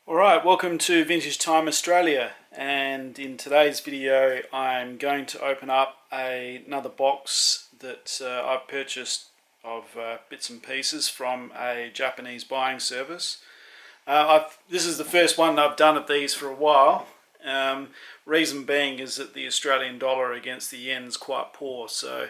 Alright, welcome to Vintage Time Australia, and in today's video I'm going to open up another box that I've purchased of bits and pieces from a Japanese buying service. This is the first one I've done of these for a while. Reason being is that the Australian dollar against the yen is quite poor, so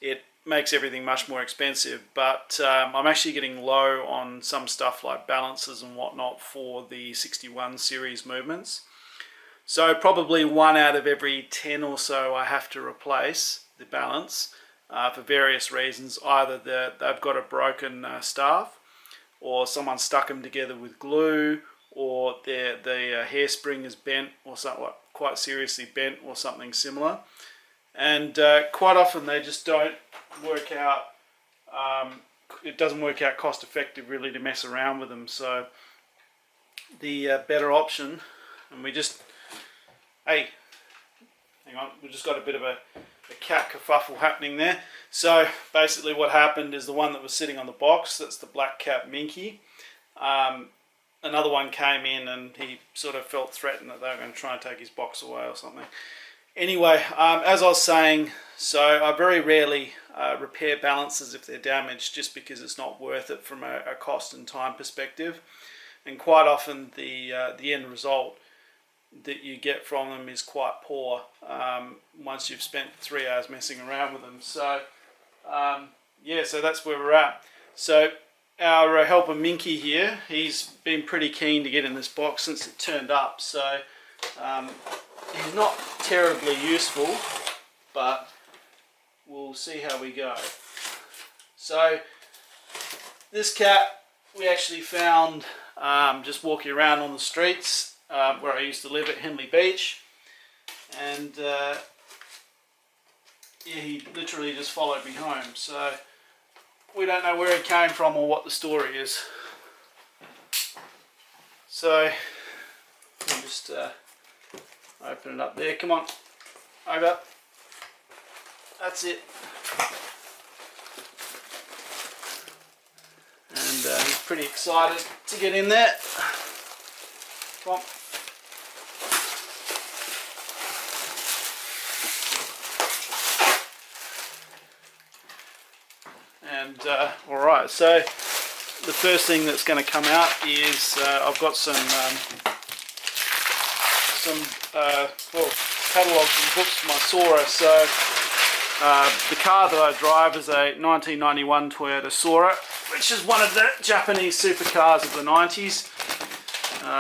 it makes everything much more expensive, but I'm actually getting low on some stuff like balances and whatnot for the 61 series movements. So probably 1 out of every 10 or so I have to replace the balance for various reasons. Either they've got a broken staff, or someone stuck them together with glue, or the hairspring is bent, or something like quite seriously bent, or something similar. And quite often they just don't work out. It doesn't work out cost effective really to mess around with them. So the better option, and we just, hey, hang on, we just got a bit of a cat kerfuffle happening there. So basically what happened is the one that was sitting on the box, that's the black cat Minky, another one came in and he sort of felt threatened that they were going to try and take his box away or something. Anyway, as I was saying, so I very rarely repair balances if they're damaged, just because it's not worth it from a cost and time perspective. And quite often the end result that you get from them is quite poor once you've spent 3 hours messing around with them. So yeah, so that's where we're at. So our helper Minky here, he's been pretty keen to get in this box since it turned up. So he's not terribly useful, but we'll see how we go. So this cat we actually found just walking around on the streets where I used to live at Henley Beach, and yeah, he literally just followed me home. So we don't know where he came from or what the story is. So I'll just open it up there. Come on, over. That's it. And he's pretty excited to get in there. Come on. And alright, so the first thing that's going to come out is I've got some catalogues and books for my Sora. So the car that I drive is a 1991 Toyota Sora, which is one of the Japanese supercars of the 90s.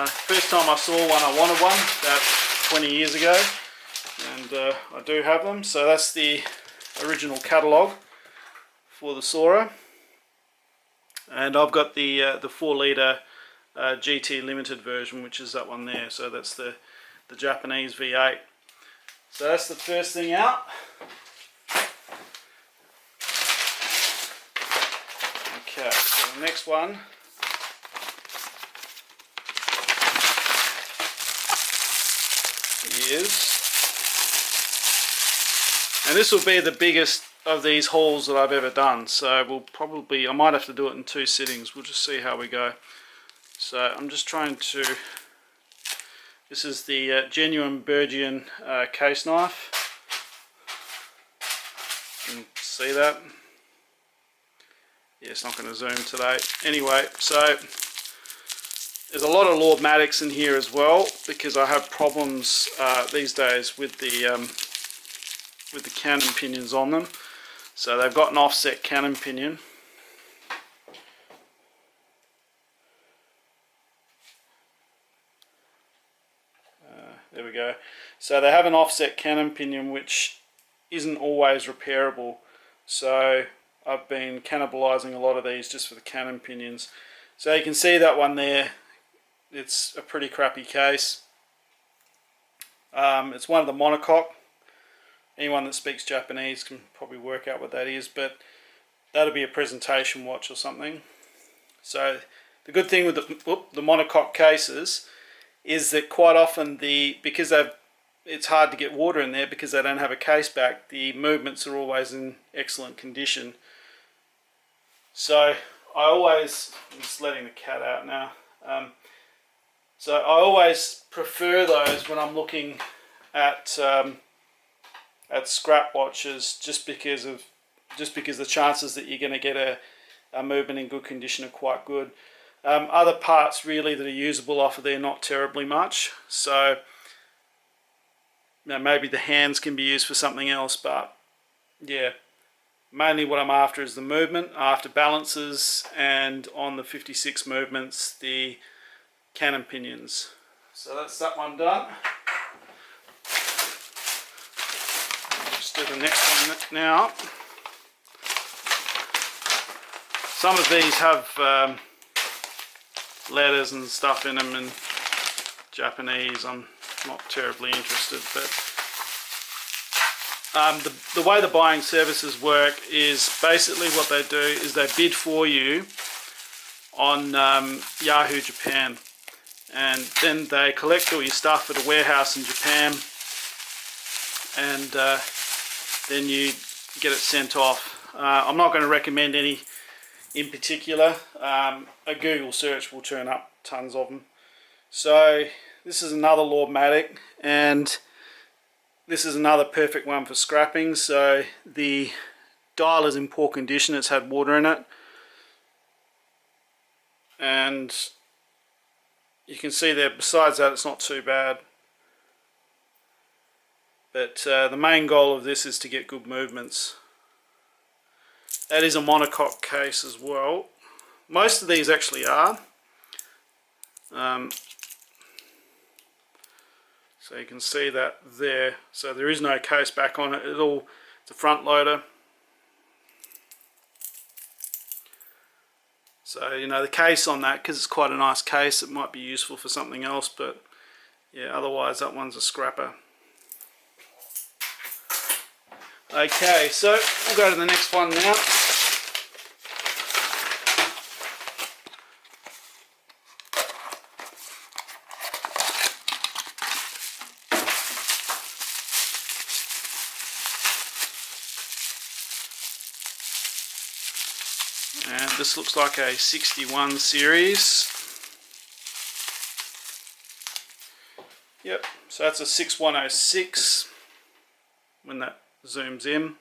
First time I saw one, I wanted one about 20 years ago, and I do have them. So that's the original catalogue for the Sora, and I've got the 4-litre GT Limited version, which is that one there. So that's the Japanese V8. So that's the first thing out. Okay, so the next one is, and this will be the biggest of these hauls that I've ever done, so I might have to do it in 2 sittings. We'll just see how we go. So I'm just trying to, this is the genuine Bergian case knife. You can see that. Yeah, it's not going to zoom today. Anyway, so there's a lot of Lordmatics in here as well, because I have problems these days with the cannon pinions on them. So they've got an offset cannon pinion. There we go. So they have an offset cannon pinion which isn't always repairable. So I've been cannibalizing a lot of these just for the cannon pinions. So you can see that one there. It's a pretty crappy case. It's one of the monocoque. Anyone that speaks Japanese can probably work out what that is, but that'll be a presentation watch or something. So the good thing with the monocoque cases is that quite often because it's hard to get water in there because they don't have a case back, the movements are always in excellent condition. So I'm just letting the cat out now. So I always prefer those when I'm looking at scrap watches, just because the chances that you're going to get a movement in good condition are quite good. Other parts really that are usable off of there, not terribly much. So maybe the hands can be used for something else, but yeah, mainly what I'm after is the movement, after balances, and on the 56 movements, the cannon pinions. So that's that one done. Let's do the next one now. Some of these have letters and stuff in them in Japanese. I'm not terribly interested, but the way the buying services work is basically what they do is they bid for you on Yahoo Japan, and then they collect all your stuff at a warehouse in Japan, and then you get it sent off. I'm not going to recommend any in particular. A Google search will turn up tons of them. So this is another Lordmatic, and this is another perfect one for scrapping. So the dial is in poor condition, it's had water in it, and you can see there, besides that, it's not too bad. But the main goal of this is to get good movements. That is a monocoque case as well. Most of these actually are. So you can see that there. So there is no case back on it. It's a front loader. So you know, the case on that, because it's quite a nice case, it might be useful for something else, but yeah, otherwise that one's a scrapper. Okay, so we'll go to the next one now. And this looks like a 61 series. Yep, so that's a 6106 when that zooms in.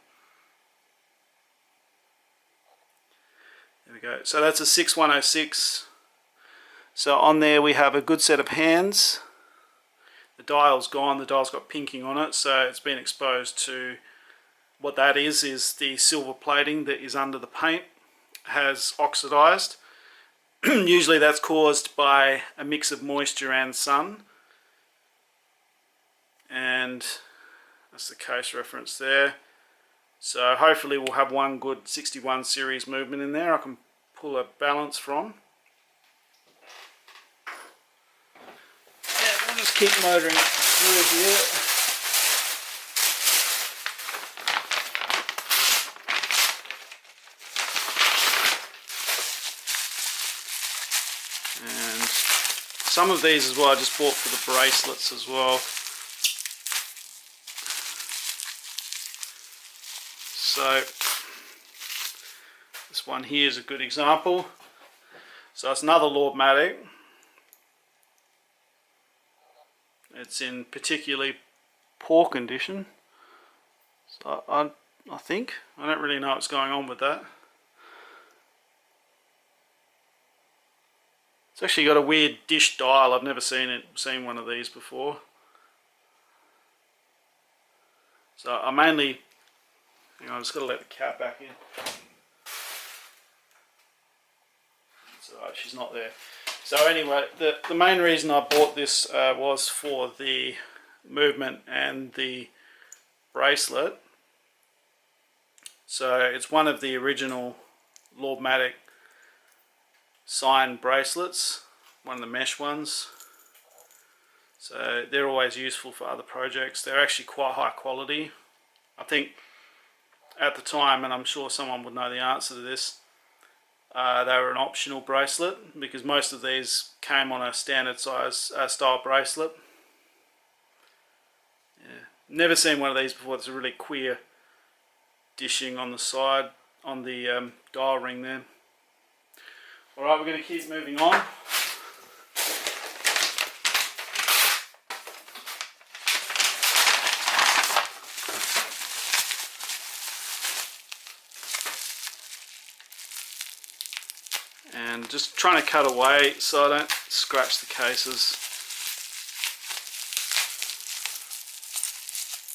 There we go. So that's a 6106. So on there we have a good set of hands. The dial's gone, the dial's got pinking on it, so it's been exposed to what that is the silver plating that is under the paint has oxidized. Usually that's caused by a mix of moisture and sun, and that's the case reference there. So hopefully we'll have one good 61 series movement in there I can pull a balance from. Yeah, we'll just keep motoring through here. And some of these as well I just bought for the bracelets as well. So this one here is a good example. So it's another Lordmatic. It's in particularly poor condition. So I think, I don't really know what's going on with that. It's actually got a weird dish dial. I've never seen one of these before. So I mainly, hang on, I just got to let the cat back in. It's alright, she's not there. So anyway, the main reason I bought this was for the movement and the bracelet. So it's one of the original Lordmatic signed bracelets, one of the mesh ones. So they're always useful for other projects. They're actually quite high quality. I think at the time, and I'm sure someone would know the answer to this, they were an optional bracelet because most of these came on a standard size style bracelet. Yeah. Never seen one of these before. It's a really queer dishing on the side, on the dial ring there. Alright, we're going to keep moving on. and just trying to cut away so I don't scratch the cases.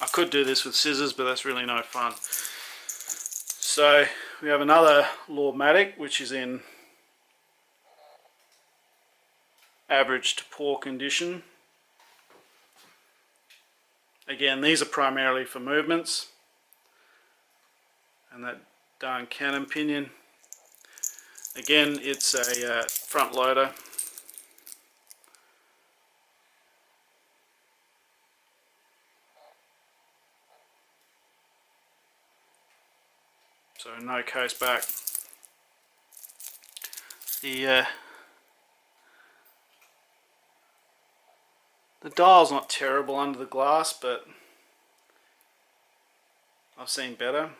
I could do this with scissors, but that's really no fun. So we have another Lordmatic, which is in average to poor condition. Again, these are primarily for movements. And that darn cannon pinion. Again, it's a front loader. So no case back. The dial's not terrible under the glass, but I've seen better.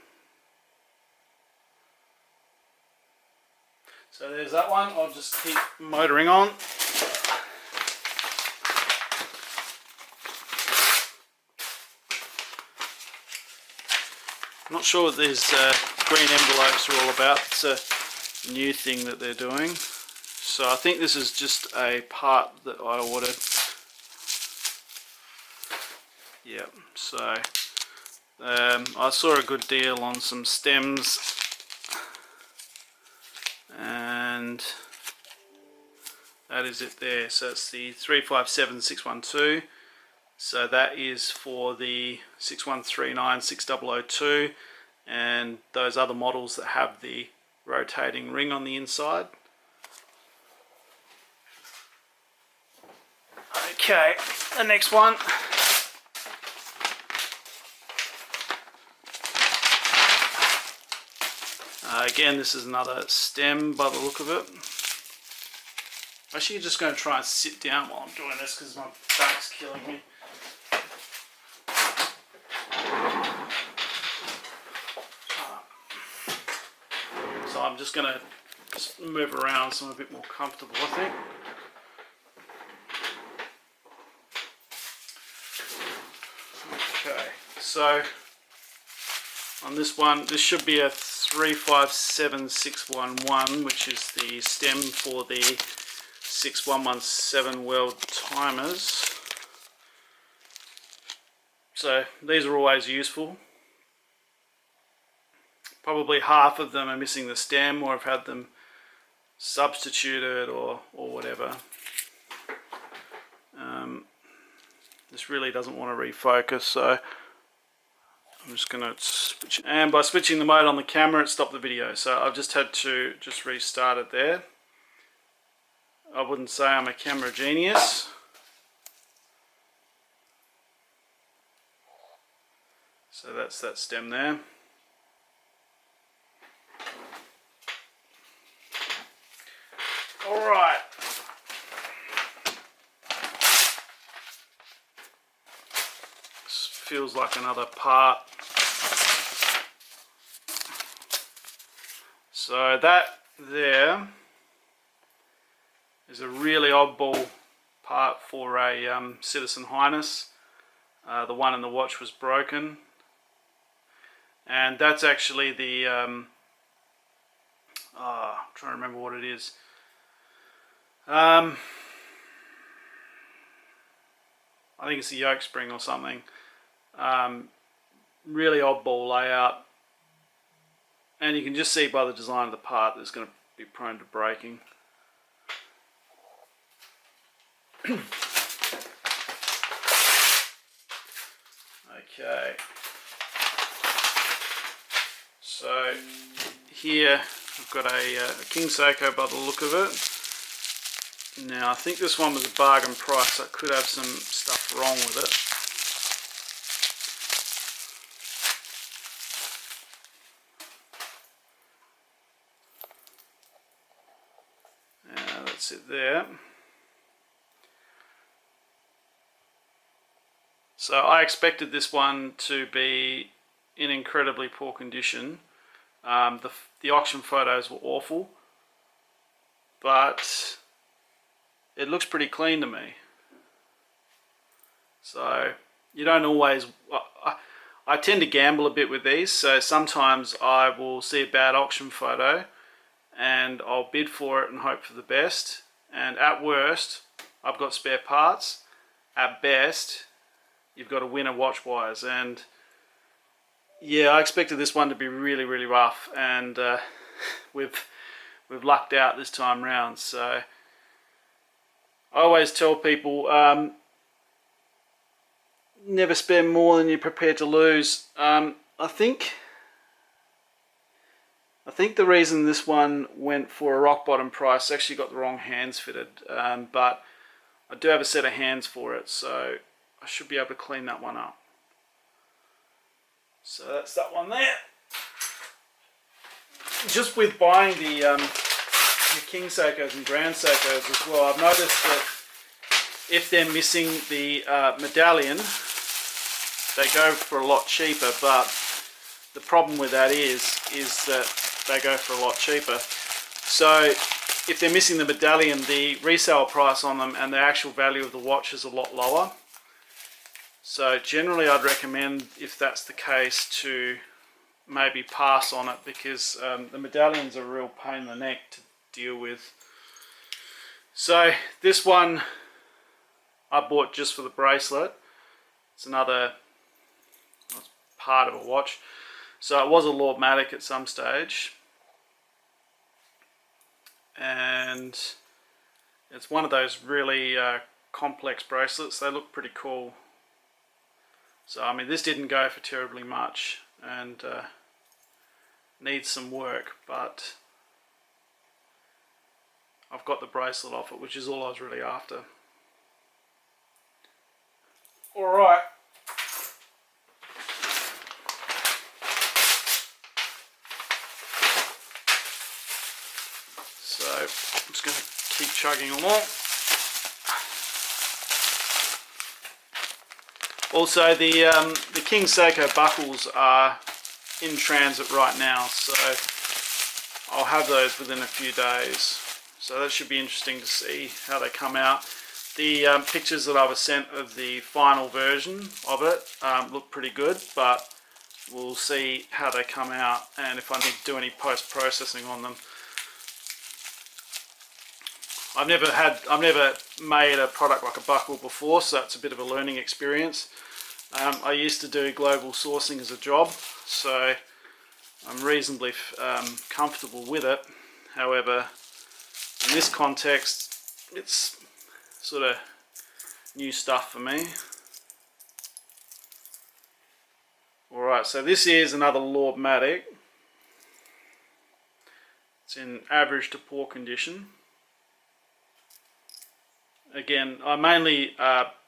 So there's that one. I'll just keep motoring on. I'm not sure what these green envelopes are all about. It's a new thing that they're doing. So I think this is just a part that I ordered. Yep, so I saw a good deal on some stems, and that is it there. So it's the 357612. So that is for the 6139 6002 and those other models that have the rotating ring on the inside. Okay, the next one. Again, this is another stem by the look of it. Actually, just going to try and sit down while I'm doing this because my back's killing me. So I'm just going to move around so I'm a bit more comfortable, I think. Okay, so on this one, this should be a 357611, which is the stem for the 6117 world timers. So these are always useful. Probably half of them are missing the stem, or have had them substituted, or whatever. This really doesn't want to refocus, so I'm just going to switch, and by switching the mode on the camera it stopped the video, so I've just had to just restart it there. I wouldn't say I'm a camera genius. So that's that stem there. Alright. This feels like another part. So that there is a really oddball part for a Citizen Highness. The one in the watch was broken, and that's actually the I'm trying to remember what it is. I think it's a yoke spring or something. Really oddball layout, and you can just see by the design of the part that it's going to be prone to breaking. Okay, so here I've got a King Seiko by the look of it. Now I think this one was a bargain price, so I could have some stuff wrong with it. That's it there. So I expected this one to be in incredibly poor condition. The auction photos were awful, but it looks pretty clean to me. So you don't always, I tend to gamble a bit with these, so sometimes I will see a bad auction photo and I'll bid for it and hope for the best. And at worst, I've got spare parts. At best, you've got a winner watch-wise. And yeah, I expected this one to be really, really rough, and we've lucked out this time round. So I always tell people, never spend more than you're prepared to lose. I think the reason this one went for a rock bottom price, actually got the wrong hands fitted, but I do have a set of hands for it, so I should be able to clean that one up. So that's that one there. Just with buying the King Seikos and Grand Seikos as well, I've noticed that if they're missing the medallion, they go for a lot cheaper, but the problem with that is that they go for a lot cheaper. So if they're missing the medallion, the resale price on them and the actual value of the watch is a lot lower. So generally I'd recommend, if that's the case, to maybe pass on it, because the medallions are a real pain in the neck to deal with. So this one I bought just for the bracelet. It's another part of a watch. So it was a Lordmatic at some stage, and it's one of those really complex bracelets. They look pretty cool. So I mean, this didn't go for terribly much, and needs some work, but I've got the bracelet off it, which is all I was really after. Alright. So I'm just going to keep chugging along. Also, the King Seiko buckles are in transit right now, so I'll have those within a few days. So that should be interesting to see how they come out. The pictures that I was sent of the final version of it look pretty good, but we'll see how they come out and if I need to do any post-processing on them. I've never made a product like a buckle before, so it's a bit of a learning experience. I used to do global sourcing as a job, so I'm reasonably comfortable with it. However, in this context, it's sort of new stuff for me. Alright, so this is another Lordmatic. It's in average to poor condition. Again, I mainly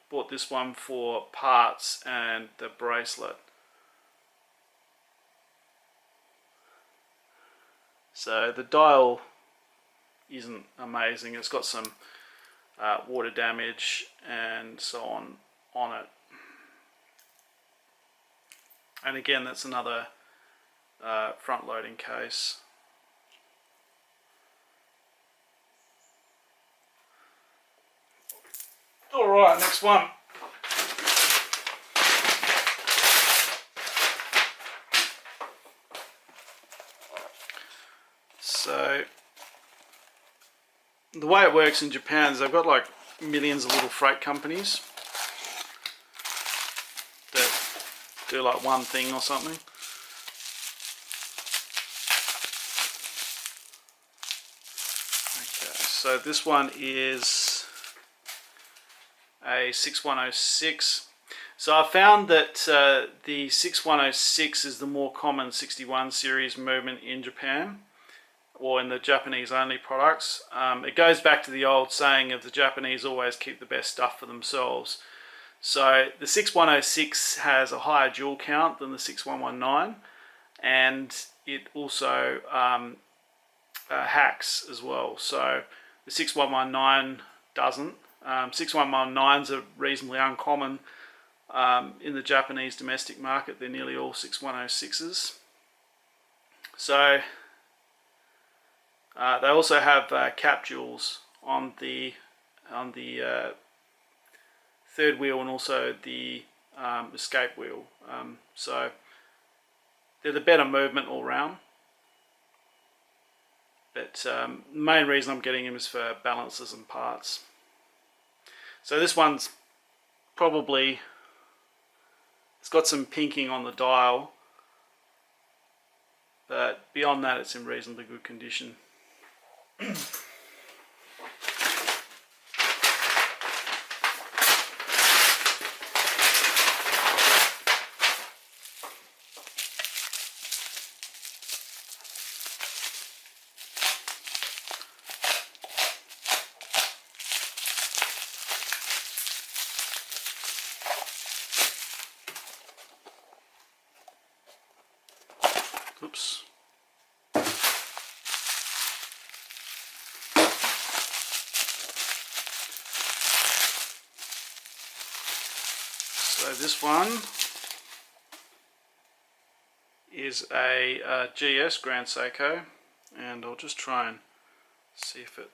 bought this one for parts and the bracelet. So the dial isn't amazing. It's got some water damage and so on it. And again, that's another front loading case. Alright, next one. So the way it works in Japan is they've got like millions of little freight companies that do like one thing or something. Okay, so this one is a 6106. So I found that the 6106 is the more common 61 series movement in Japan, or in the Japanese only products. It goes back to the old saying of the Japanese always keep the best stuff for themselves. So the 6106 has a higher jewel count than the 6119, and it also hacks as well. So the 6119 doesn't. 6119s are reasonably uncommon in the Japanese domestic market. They're nearly all 6106s. So they also have cap jewels on the third wheel and also the escape wheel. So they're the better movement all round. But the main reason I'm getting him is for balances and parts. So this one's probably, it's got some pinking on the dial, but beyond that it's in reasonably good condition. Oops. So this one is a GS Grand Seiko, and I'll just try and see if it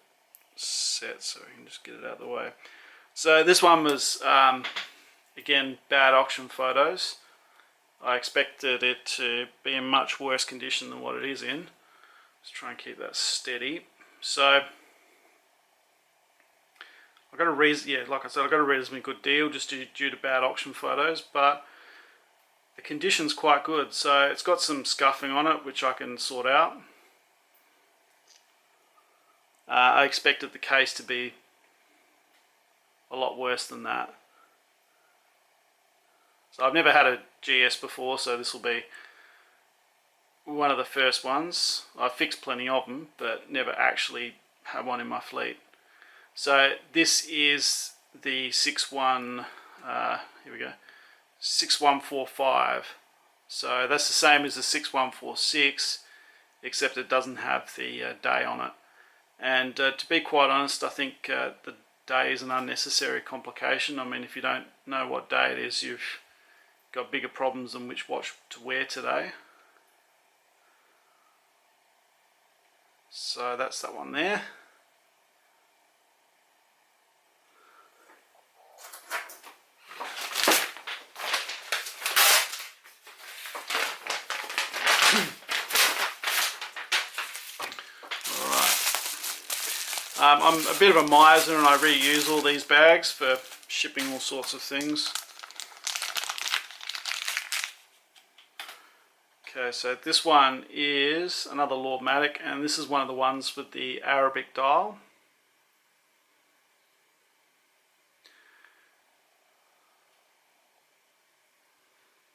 sets so we can just get it out of the way. So this one was again bad auction photos. I expected it to be in much worse condition than what it is in. Let's try and keep that steady. So I got a like I said, I got a reasonably good deal just due to bad auction photos, but the condition's quite good. So it's got some scuffing on it, which I can sort out. I expected the case to be a lot worse than that. So I've never had a GS before, so this will be one of the first ones. I've fixed plenty of them, but never actually had one in my fleet. So this is the 6145. So that's the same as the 6146, except it doesn't have the day on it. And to be quite honest, I think the day is an unnecessary complication. I mean, if you don't know what day it is, you've got bigger problems than which watch to wear today. So that's that one there. I'm a bit of a miser and I reuse all these bags for shipping all sorts of things. Okay, so this one is another Lordmatic, and this is one of the ones with the Arabic dial.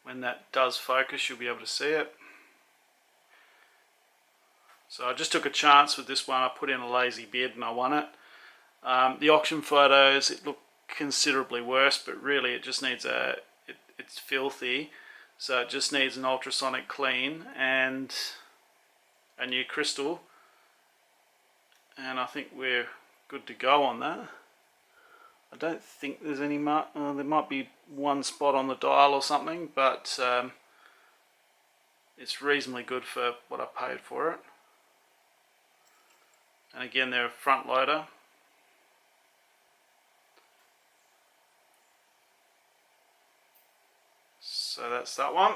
When that does focus, you'll be able to see it. So I just took a chance with this one. I put in a lazy bid and I won it. The auction photos, it looked considerably worse, but really it just needs it's filthy. So it just needs an ultrasonic clean and a new crystal. And I think we're good to go on that. I don't think there's any there might be one spot on the dial or something, but it's reasonably good for what I paid for it. And again, they're a front loader. So that's that one.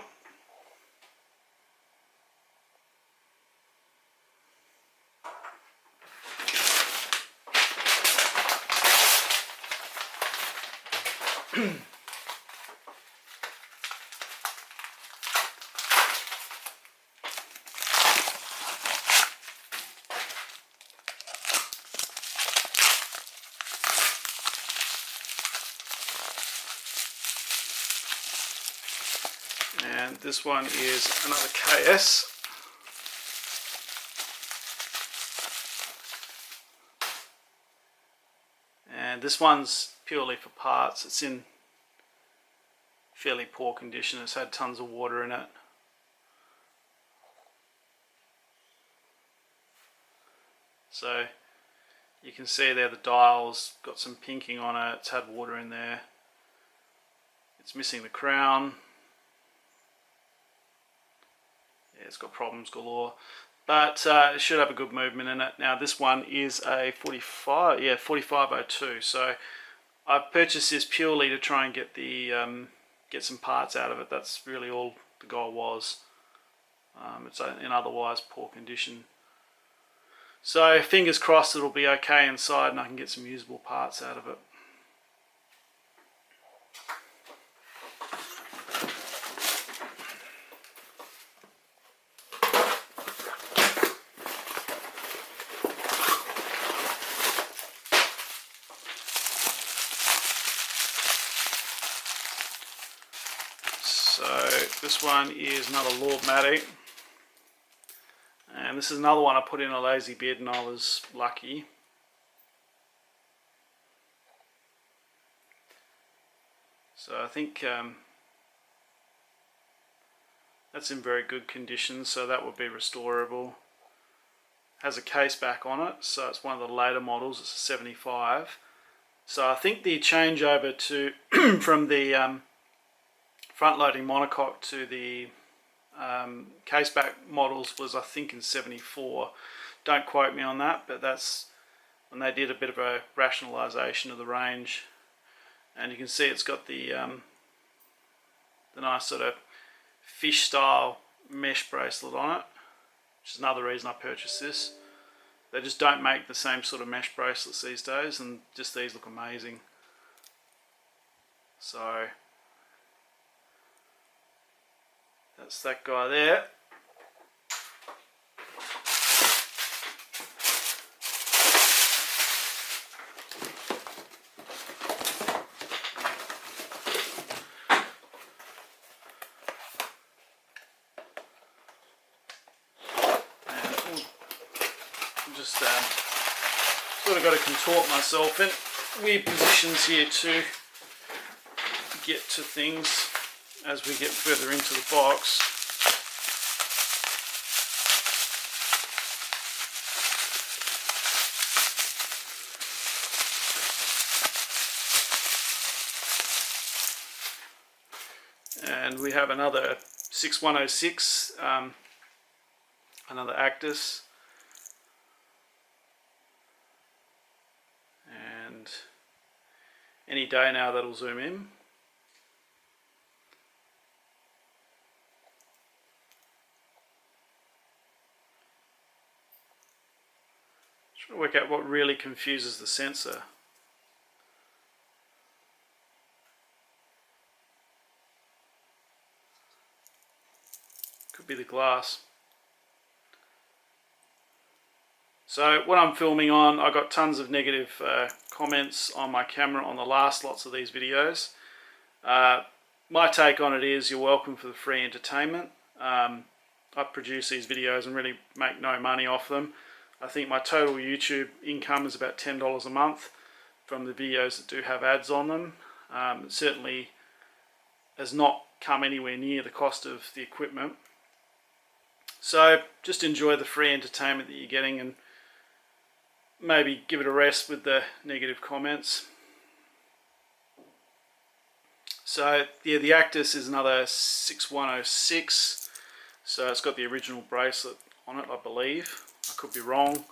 And this one is another KS. And this one's purely for parts. It's in fairly poor condition. It's had tons of water in it. So you can see there the dial's got some pinking on it. It's had water in there. It's missing the crown. Yeah, it's got problems galore, but it should have a good movement in it. Now this one is a 4502. So I've purchased this purely to try and get the get some parts out of it. That's really all the goal was. It's in otherwise poor condition. So fingers crossed it'll be okay inside and I can get some usable parts out of it. So this one is another Lordmatic, and this is another one I put in a lazy bid and I was lucky. So I think that's in very good condition, so that would be restorable. Has a case back on it, so it's one of the later models. It's a 75. So I think the changeover to from the front-loading monocoque to the caseback models was, I think, in 74. Don't quote me on that, but that's when they did a bit of a rationalisation of the range. And you can see it's got the nice sort of fish-style mesh bracelet on it, which is another reason I purchased this. They just don't make the same sort of mesh bracelets these days, and just these look amazing. So that's that guy there. And just sort of got to contort myself in weird positions here to get to things as we get further into the box. And we have another 6106, another Actus, and any day now that'll zoom in. Trying to work out what really confuses the sensor. Could be the glass. So what I'm filming on, I got tons of negative comments on my camera on the last lots of these videos. My take on it is you're welcome for the free entertainment. I produce these videos and really make no money off them. I think my total YouTube income is about $10 a month from the videos that do have ads on them. It certainly has not come anywhere near the cost of the equipment. So just enjoy the free entertainment that you're getting and maybe give it a rest with the negative comments. So yeah, the Actus is another 6106. So it's got the original bracelet on it, I believe. I could be wrong.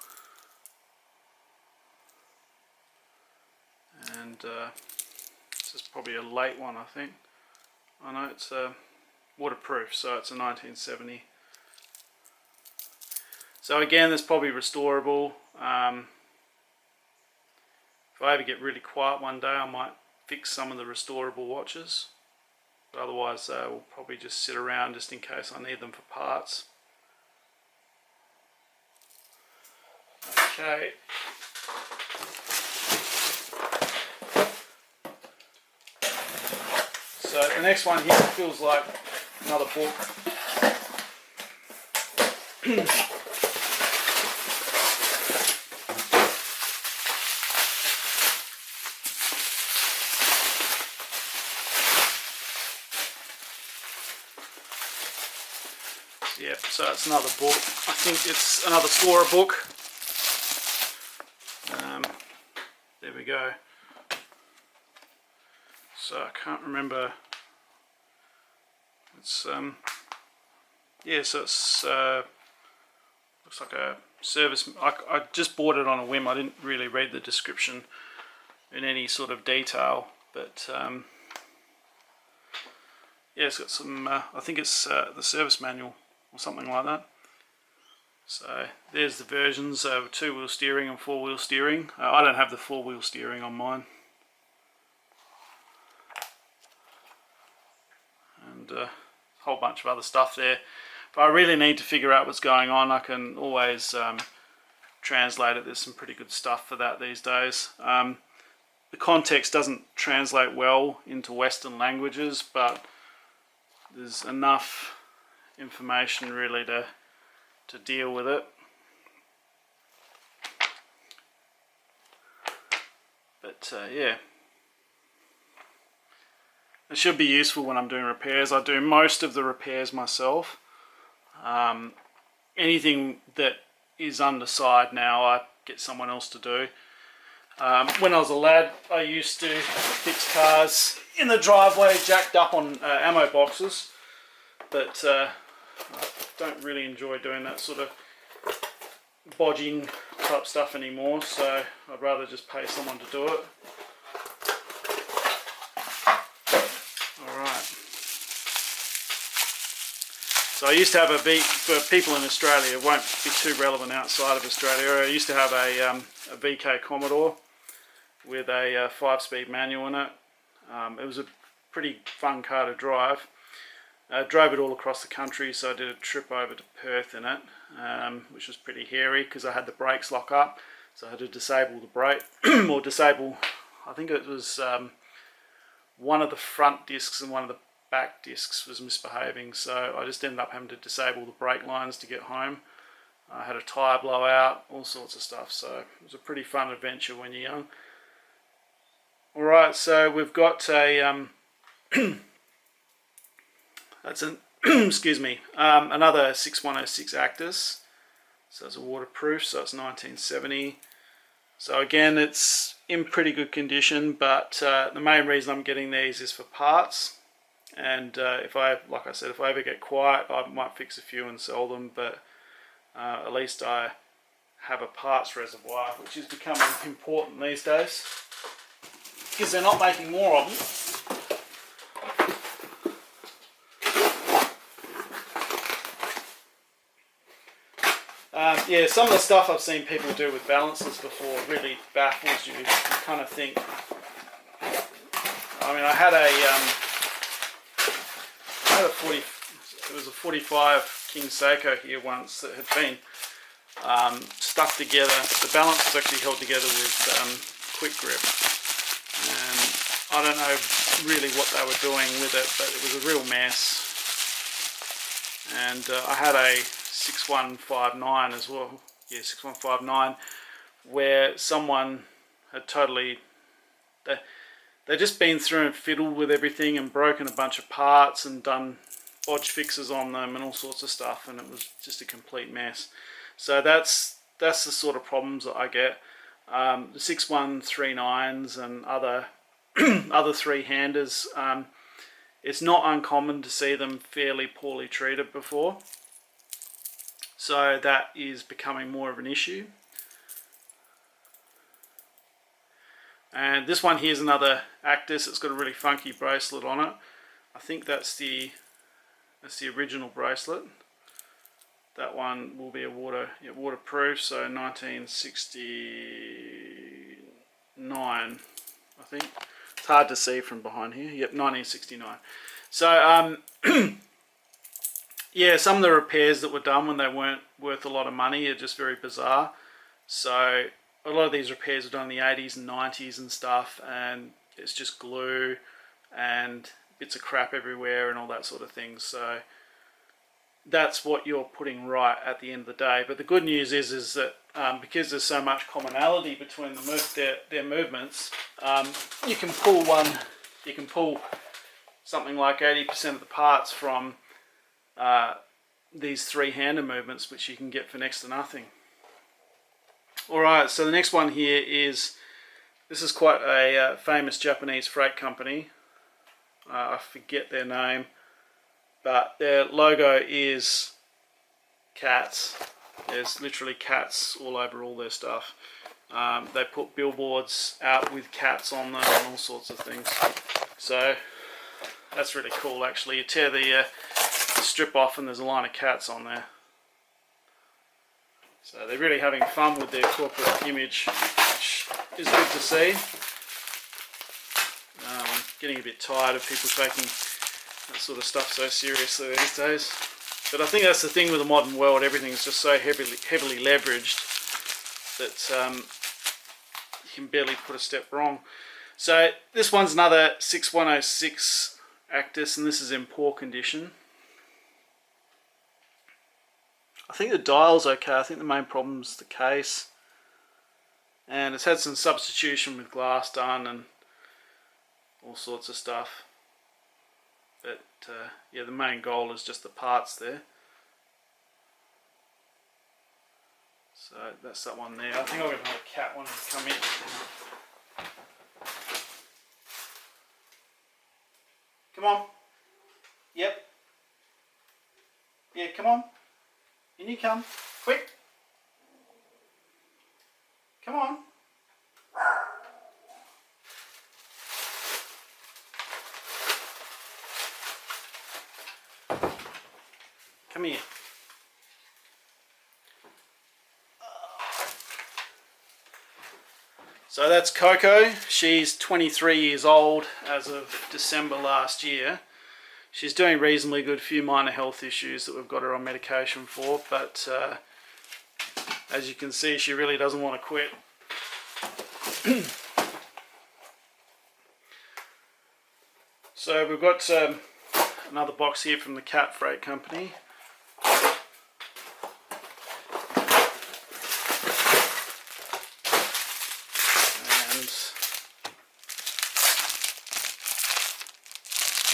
And this is probably a late one, I think. I know it's waterproof, so it's a 1970. So again, that's probably restorable. If I ever get really quiet one day, I might fix some of the restorable watches. But otherwise, we'll probably just sit around just in case I need them for parts. Okay. So the next one here feels like another book. Yep, so it's another book. I think it's another Scorer book. There we go. So I can't remember. It's yeah, so it's looks like a service. I just bought it on a whim. I didn't really read the description in any sort of detail, but yeah, it's got some. I think it's the service manual or something like that. So there's the versions of 2-wheel steering and 4-wheel steering. I don't have the 4-wheel steering on mine. And a whole bunch of other stuff there. If I really need to figure out what's going on, I can always translate it. There's some pretty good stuff for that these days. The context doesn't translate well into Western languages, but there's enough information really to deal with it. But yeah, it should be useful when I'm doing repairs. I do most of the repairs myself. Anything that is underside now, I get someone else to do. When I was a lad, I used to fix cars in the driveway jacked up on ammo boxes, but I don't really enjoy doing that sort of bodging type stuff anymore, so I'd rather just pay someone to do it. Alright. So I used to have for people in Australia, it won't be too relevant outside of Australia, I used to have a VK Commodore with a 5-speed manual in it. It was a pretty fun car to drive. I drove it all across the country, so I did a trip over to Perth in it, which was pretty hairy because I had the brakes lock up, so I had to disable the brake, or disable, I think it was one of the front discs and one of the back discs was misbehaving, so I just ended up having to disable the brake lines to get home. I had a tyre blowout, all sorts of stuff, so it was a pretty fun adventure when you're young. Alright, so we've got a, that's an, excuse me, another 6106 Actus, so it's a waterproof, so it's 1970. So again, it's in pretty good condition, but the main reason I'm getting these is for parts. And like I said, if I ever get quiet, I might fix a few and sell them, but at least I have a parts reservoir, which is becoming important these days because they're not making more of them. Yeah, some of the stuff I've seen people do with balances before really baffles you. You kind of think, I mean, I had a 45 King Seiko here once that had been stuck together. The balance was actually held together with quick grip, and I don't know really what they were doing with it, but it was a real mess. And I had a 6159 as well, yeah, 6159, where someone had totally, they'd just been through and fiddled with everything and broken a bunch of parts and done bodge fixes on them and all sorts of stuff, and it was just a complete mess. So that's the sort of problems that I get. The 6139s and other other three-handers, it's not uncommon to see them fairly poorly treated before, so that is becoming more of an issue. And this one here is another Actus. It's got a really funky bracelet on it. I think that's the original bracelet. That one will be a waterproof, so 1969, I think. It's hard to see from behind here. Yep, 1969. So yeah, some of the repairs that were done when they weren't worth a lot of money are just very bizarre. So a lot of these repairs were done in the 80s and 90s and stuff, and it's just glue and bits of crap everywhere and all that sort of thing. So that's what you're putting right at the end of the day. But the good news is that because there's so much commonality between their movements, you can pull something like 80% of the parts from these three-hander movements, which you can get for next to nothing. Alright, so the next one here is, this is quite a famous Japanese freight company. I forget their name, but their logo is cats. There's literally cats all over all their stuff. They put billboards out with cats on them and all sorts of things. So that's really cool actually. You tear the strip off and there's a line of cats on there. So they're really having fun with their corporate image, which is good to see. I'm getting a bit tired of people taking that sort of stuff so seriously these days. But I think that's the thing with the modern world, everything's just so heavily leveraged that you can barely put a step wrong. So this one's another 6106 Actis, and this is in poor condition. I think the dial's okay. I think the main problem's the case, and it's had some substitution with glass done and all sorts of stuff. But yeah, the main goal is just the parts there. So that's that one there. I think I'll get another cat one to come in. Come on. Yep. Yeah, come on. In you come. Quick. Come on. Come here. So that's Coco. She's 23 years old as of December last year. She's doing reasonably good, a few minor health issues that we've got her on medication for, but as you can see, she really doesn't want to quit. So we've got another box here from the Cat Freight Company.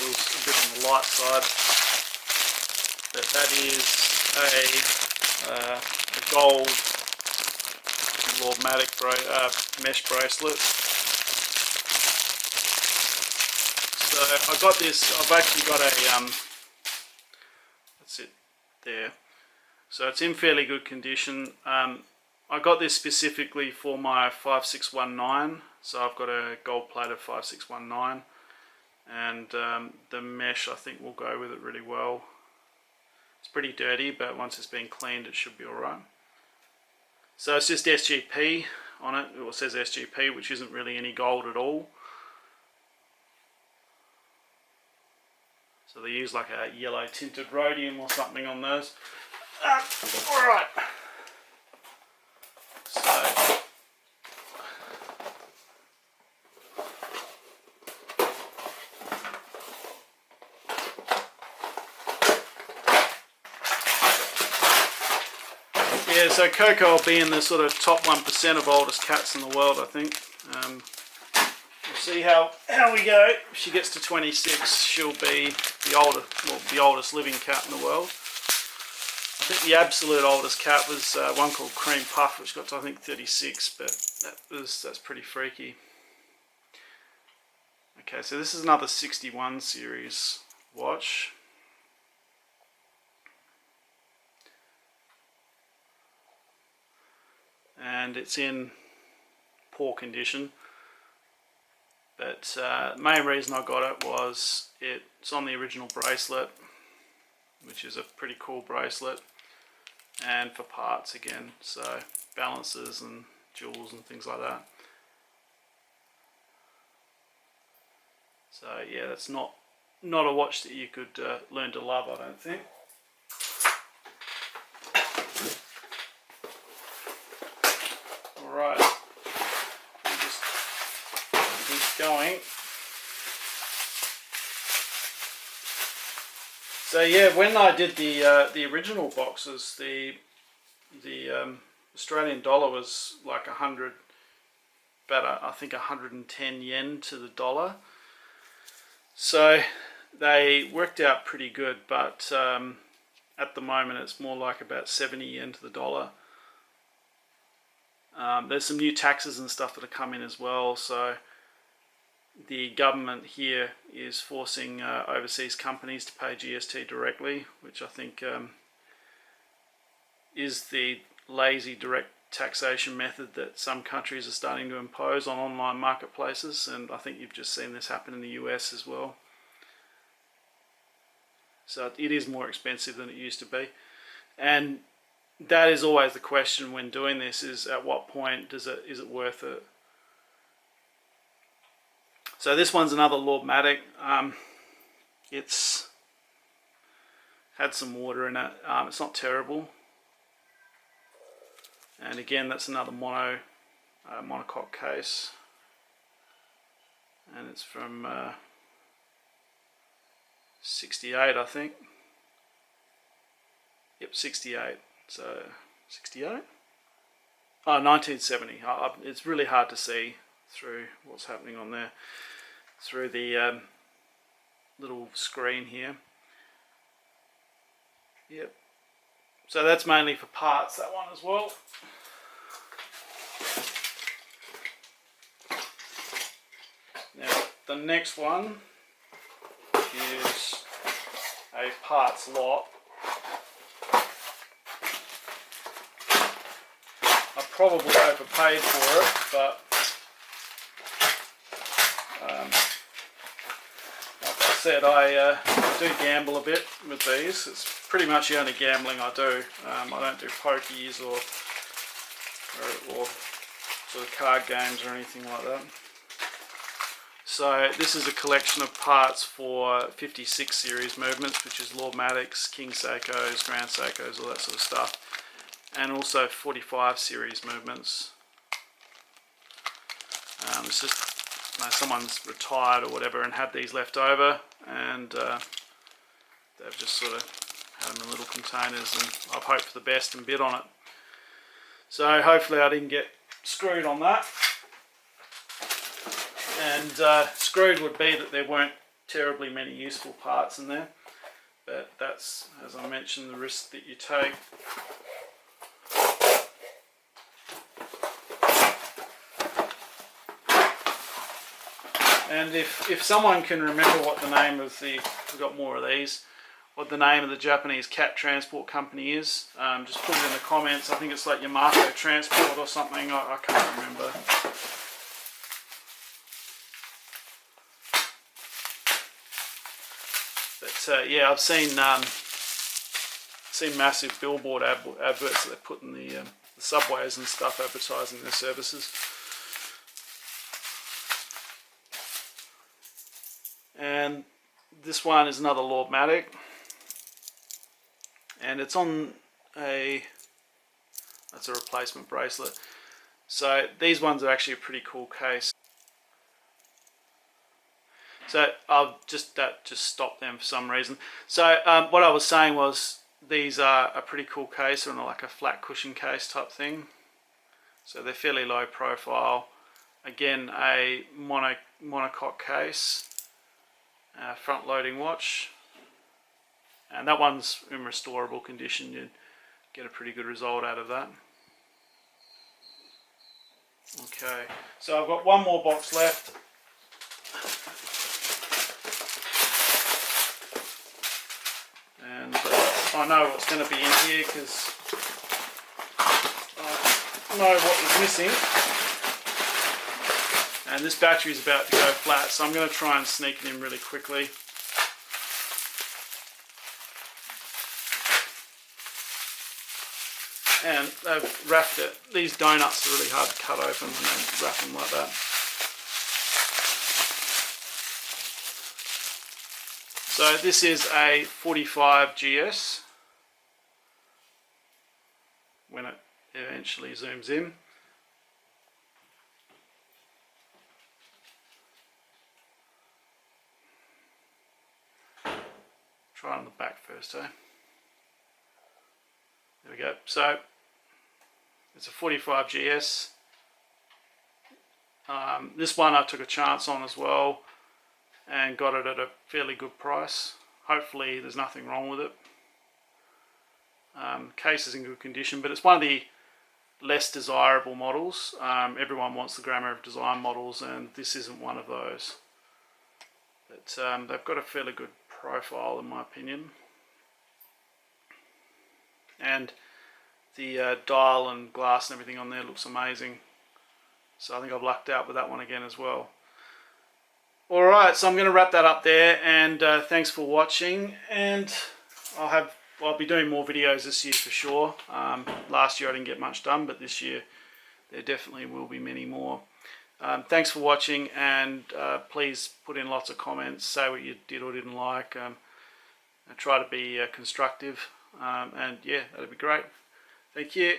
A bit on the light side, but that is a gold Lordmatic mesh bracelet. So I got this, I've actually got a, that's it there, so it's in fairly good condition. I got this specifically for my 5619, so I've got a gold plated 5619. And the mesh I think will go with it really well. It's pretty dirty, but once it's been cleaned it should be alright. So it's just SGP on it. It says SGP, which isn't really any gold at all. So they use like a yellow tinted rhodium or something on those. Alright. So yeah, so Coco will be in the sort of top 1% of oldest cats in the world, I think. We'll see how we go. If she gets to 26, she'll be the oldest living cat in the world. I think the absolute oldest cat was one called Cream Puff, which got to I think 36, but that's pretty freaky. Okay, so this is another 61 series watch. And it's in poor condition, but main reason I got it was it's on the original bracelet, which is a pretty cool bracelet, and for parts again, so balances and jewels and things like that. So yeah, that's not a watch that you could learn to love, I don't think. Alright, we'll just keep going. So yeah, when I did the original boxes, the Australian dollar was like 100, about I think 110 yen to the dollar. So they worked out pretty good, but at the moment it's more like about 70 yen to the dollar. There's some new taxes and stuff that have come in as well, so the government here is forcing overseas companies to pay GST directly, which I think is the lazy direct taxation method that some countries are starting to impose on online marketplaces, and I think you've just seen this happen in the US as well. So it is more expensive than it used to be, and that is always the question when doing this, is at what point is it worth it? So this one's another Lordmatic. It's had some water in it. It's not terrible. And again, that's another monocoque case. And it's from 68, I think. Yep, 68. So 68? Oh, 1970. It's really hard to see through what's happening on there, through the little screen here. Yep. So that's mainly for parts, that one as well. Now the next one is a parts lot. I probably overpaid for it, but like I said, I do gamble a bit with these. It's pretty much the only gambling I do. I don't do pokies or sort of card games or anything like that. So this is a collection of parts for 56 series movements, which is Lordmatics, King Seikos, Grand Seikos, all that sort of stuff. And also 45 series movements. It's just, someone's retired or whatever and had these left over, and they've just sort of had them in little containers, and I've hoped for the best and bid on it. So hopefully I didn't get screwed on that. And screwed would be that there weren't terribly many useful parts in there, but that's, as I mentioned, the risk that you take. And if someone can remember what the name of we've got more of these, what the name of the Japanese cat transport company is, just put it in the comments. I think it's like Yamato Transport or something, I can't remember. But yeah, I've seen massive billboard adverts that they put in the subways and stuff advertising their services. And this one is another Lordmatic, and it's on that's a replacement bracelet. So these ones are actually a pretty cool case. So I'll just stopped them for some reason. So what I was saying was these are a pretty cool case, or like a flat cushion case type thing. So they're fairly low profile. Again, a monocoque case. Front loading watch, and that one's in restorable condition. You'd get a pretty good result out of that. Okay, so I've got one more box left. And I know what's going to be in here because I know what is missing. And this battery is about to go flat, so I'm going to try and sneak it in really quickly. And they've wrapped it. These donuts are really hard to cut open when they wrap them like that. So this is a 45 GS when it eventually zooms in. Try on the back first, eh? There we go. So it's a 45 GS. This one I took a chance on as well and got it at a fairly good price. Hopefully there's nothing wrong with it. Case is in good condition, but it's one of the less desirable models. Everyone wants the Grammar of Design models, and this isn't one of those. But they've got a fairly good profile in my opinion, and the dial and glass and everything on there looks amazing, so I think I've lucked out with that one again as well. Alright, so I'm going to wrap that up there, and thanks for watching, and I'll have I'll be doing more videos this year for sure. Last year I didn't get much done, but this year there definitely will be many more. Thanks for watching, and please put in lots of comments, say what you did or didn't like. I try to be constructive, and yeah, that'd be great. Thank you.